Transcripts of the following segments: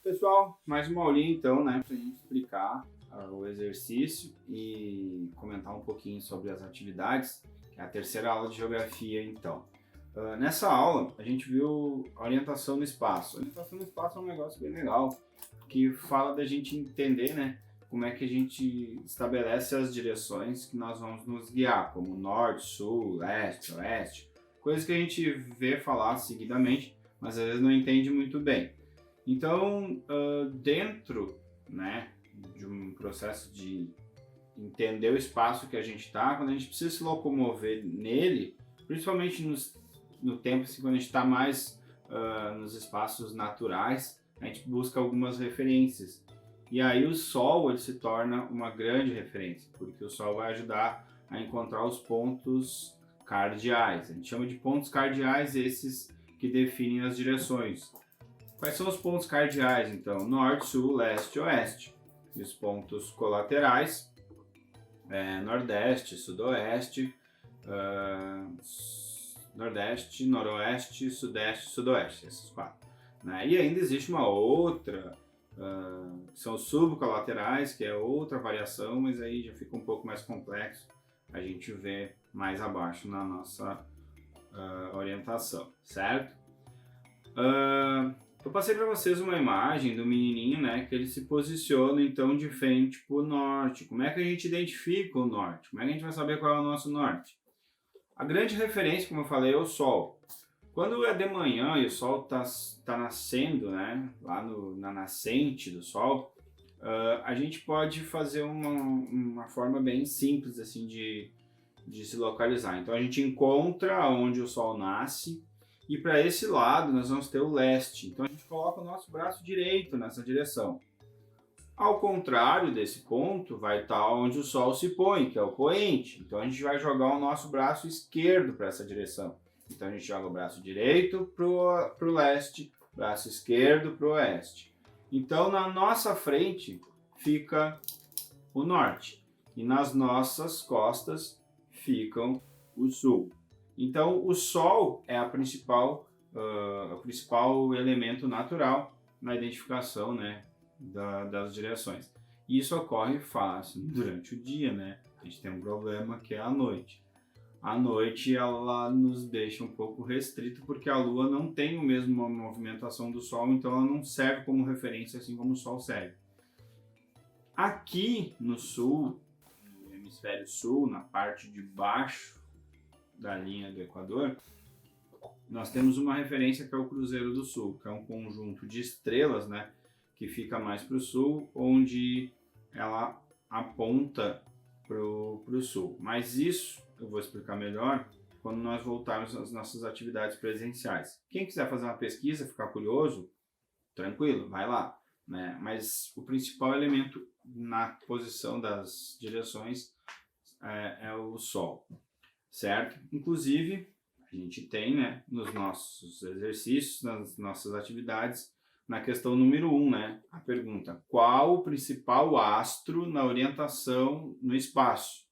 Pessoal, mais uma aulinha então, né, para a gente explicar o exercício e comentar um pouquinho sobre as atividades, que é a terceira aula de geografia então. Nessa aula a gente viu a orientação no espaço. A orientação no espaço é um negócio bem legal, que fala da gente entender, né, como é que a gente estabelece as direções que nós vamos nos guiar, como norte, sul, leste, oeste, coisas que a gente vê falar seguidamente, mas às vezes não entende muito bem. Então, dentro, né, de um processo de entender o espaço que a gente está, quando a gente precisa se locomover nele, principalmente no tempo assim, quando a gente está mais nos espaços naturais, a gente busca algumas referências. E aí o Sol ele se torna uma grande referência, porque o Sol vai ajudar a encontrar os pontos cardeais. A gente chama de pontos cardeais esses que definem as direções. Quais são os pontos cardeais, então? Norte, sul, leste, oeste. E os pontos colaterais, nordeste, sudoeste, nordeste, noroeste, sudeste, sudoeste, esses quatro. Né? E ainda existe uma outra, que são os subcolaterais, que é outra variação, mas aí já fica um pouco mais complexo. A gente vê mais abaixo na nossa orientação, certo? Eu passei para vocês uma imagem do menininho, né, que ele se posiciona então de frente para o norte. Como é que a gente identifica o norte? Como é que a gente vai saber qual é o nosso norte? A grande referência, como eu falei, é o Sol. Quando é de manhã e o Sol tá nascendo, né, lá na nascente do Sol, a gente pode fazer uma forma bem simples assim de se localizar. Então a gente encontra onde o Sol nasce. E para esse lado nós vamos ter o leste. Então a gente coloca o nosso braço direito nessa direção. Ao contrário desse ponto, vai estar onde o Sol se põe, que é o poente. Então a gente vai jogar o nosso braço esquerdo para essa direção. Então a gente joga o braço direito para o leste, braço esquerdo para o oeste. Então na nossa frente fica o norte. E nas nossas costas ficam o sul. Então, o Sol é o principal elemento natural na identificação, né, das direções. E isso ocorre fácil durante o dia, né? A gente tem um problema que é a noite. A noite ela nos deixa um pouco restrito porque a Lua não tem a mesma movimentação do Sol, então ela não serve como referência assim como o Sol serve. Aqui no sul, no hemisfério sul, na parte de baixo da linha do Equador, nós temos uma referência que é o Cruzeiro do Sul, que é um conjunto de estrelas, né, que fica mais para o sul, onde ela aponta para o sul. Mas isso eu vou explicar melhor quando nós voltarmos às nossas atividades presenciais. Quem quiser fazer uma pesquisa, ficar curioso, tranquilo, vai lá. Né? Mas o principal elemento na posição das direções é o Sol. Certo? Inclusive, a gente tem, né, nos nossos exercícios, nas nossas atividades, na questão número 1, né, a pergunta: qual o principal astro na orientação no espaço?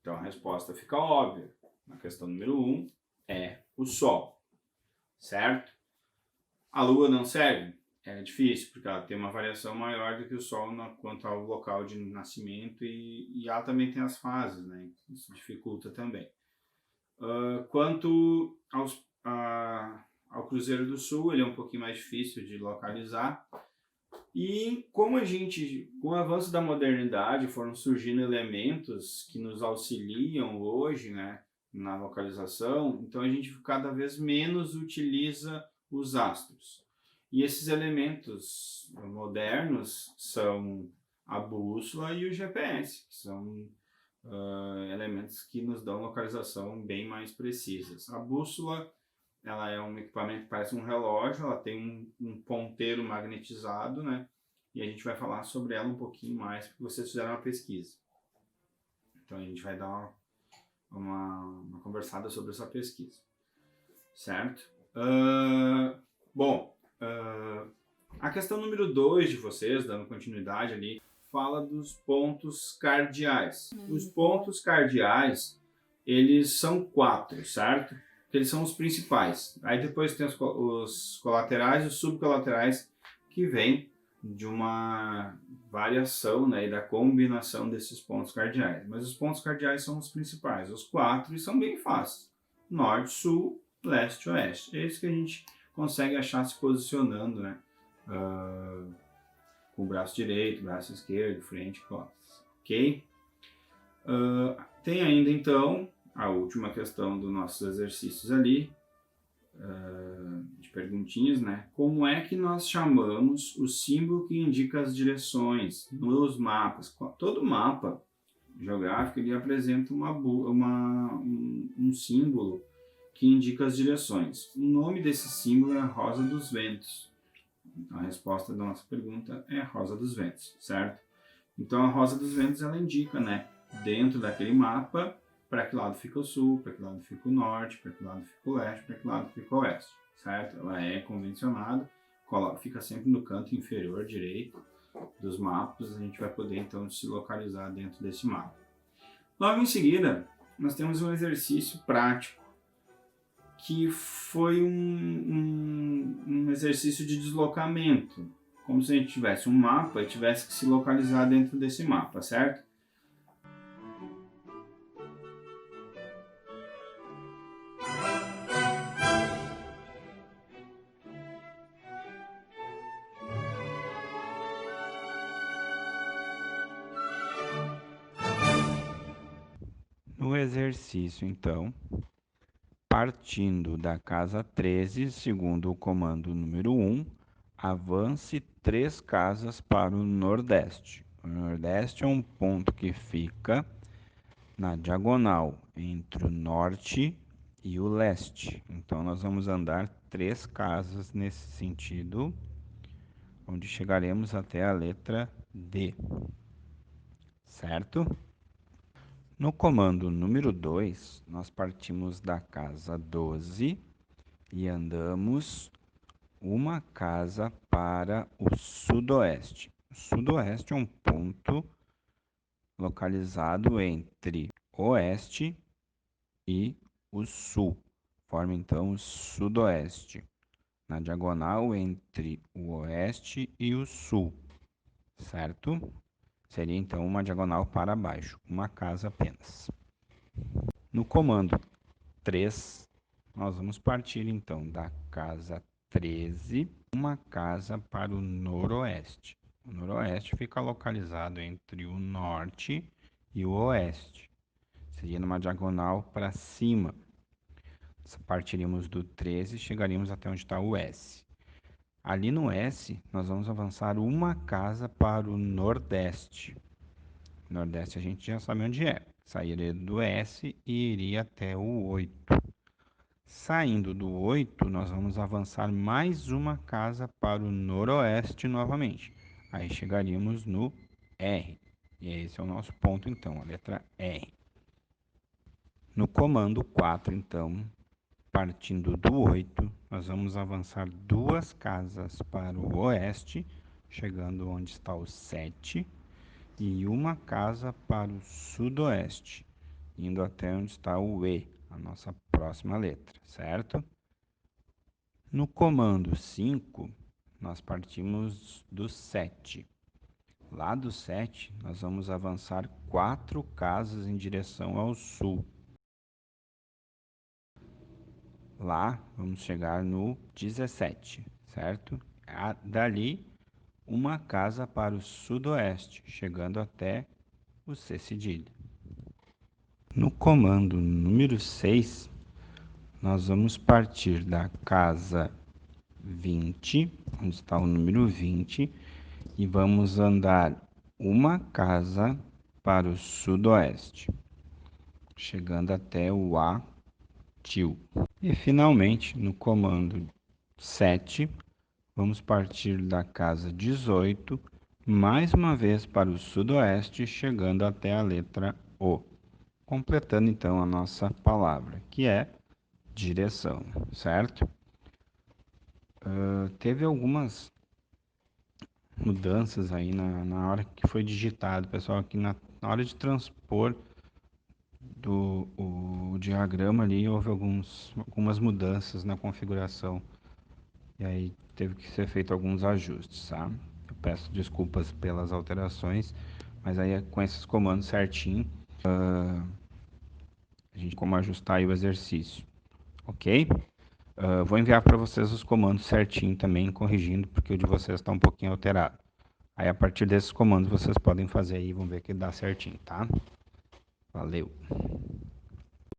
Então a resposta fica óbvia. Na questão número 1 é o Sol, certo? A Lua não serve? É difícil, porque ela tem uma variação maior do que o Sol quanto ao local de nascimento e ela também tem as fases, né? Isso dificulta também. Quanto ao Cruzeiro do Sul, ele é um pouquinho mais difícil de localizar. E como com o avanço da modernidade, foram surgindo elementos que nos auxiliam hoje, né, na localização, então a gente cada vez menos utiliza os astros. E esses elementos modernos são a bússola e o GPS, que são elementos que nos dão localização bem mais precisas. A bússola ela é um equipamento que parece um relógio, ela tem um ponteiro magnetizado, né? E a gente vai falar sobre ela um pouquinho mais, porque vocês fizeram uma pesquisa. Então a gente vai dar uma conversada sobre essa pesquisa, certo? A questão número 2 de vocês, dando continuidade ali, fala dos pontos cardeais. Os pontos cardeais, eles são 4, certo? Eles são os principais. Aí depois tem os colaterais e os subcolaterais que vêm de uma variação, né, e da combinação desses pontos cardeais. Mas os pontos cardeais são os principais, os 4, e são bem fáceis. Norte, sul, leste, oeste. É isso que a gente consegue achar se posicionando, né? Com o braço direito, braço esquerdo, frente, costas. Ok? Tem ainda, então, a última questão dos nossos exercícios ali, de perguntinhas, né? Como é que nós chamamos o símbolo que indica as direções nos mapas? Todo mapa geográfico ele apresenta um símbolo que indica as direções. O nome desse símbolo é a Rosa dos Ventos. A resposta da nossa pergunta é a Rosa dos Ventos, certo? Então a Rosa dos Ventos ela indica, né, dentro daquele mapa, para que lado fica o sul, para que lado fica o norte, para que lado fica o leste, para que lado fica o oeste, certo? Ela é convencionada, fica sempre no canto inferior direito dos mapas, a gente vai poder então se localizar dentro desse mapa. Logo em seguida, nós temos um exercício prático, que foi um exercício de deslocamento, como se a gente tivesse um mapa e tivesse que se localizar dentro desse mapa, certo? No exercício, então, partindo da casa 13, segundo o comando número 1, avance 3 casas para o nordeste. O nordeste é um ponto que fica na diagonal entre o norte e o leste. Então, nós vamos andar 3 casas nesse sentido, onde chegaremos até a letra D, certo? No comando número 2, nós partimos da casa 12 e andamos uma casa para o sudoeste. O sudoeste é um ponto localizado entre o oeste e o sul. Forma então o sudoeste, na diagonal entre o oeste e o sul, certo? Seria então uma diagonal para baixo, uma casa apenas. No comando 3, nós vamos partir então da casa 13, uma casa para o noroeste. O noroeste fica localizado entre o norte e o oeste. Seria numa diagonal para cima. Partiríamos do 13 e chegaríamos até onde está o S. Ali no S, nós vamos avançar uma casa para o nordeste. Nordeste a gente já sabe onde é. Sairia do S e iria até o 8. Saindo do 8, nós vamos avançar mais uma casa para o noroeste novamente. Aí chegaríamos no R. E esse é o nosso ponto, então, a letra R. No comando 4, então, partindo do 8, nós vamos avançar 2 casas para o oeste, chegando onde está o 7, e uma casa para o sudoeste, indo até onde está o E, a nossa próxima letra, certo? No comando 5, nós partimos do 7. Lá do 7, nós vamos avançar 4 casas em direção ao sul. Lá, vamos chegar no 17, certo? Dali, uma casa para o sudoeste, chegando até o C cedilha. No comando número 6, nós vamos partir da casa 20, onde está o número 20, e vamos andar uma casa para o sudoeste, chegando até o A til. E finalmente, no comando 7, vamos partir da casa 18, mais uma vez para o sudoeste, chegando até a letra O, completando então a nossa palavra, que é direção, certo? Teve algumas mudanças aí na hora que foi digitado, pessoal, aqui na hora de transpor o diagrama ali, houve algumas mudanças na configuração, e aí teve que ser feito alguns ajustes, tá? peço desculpas pelas alterações, mas aí com esses comandos certinho, a gente como ajustar aí o exercício, ok? Vou enviar para vocês os comandos certinho também, corrigindo, porque o de vocês está um pouquinho alterado. Aí a partir desses comandos vocês podem fazer aí, vamos ver que dá certinho, tá? Valeu!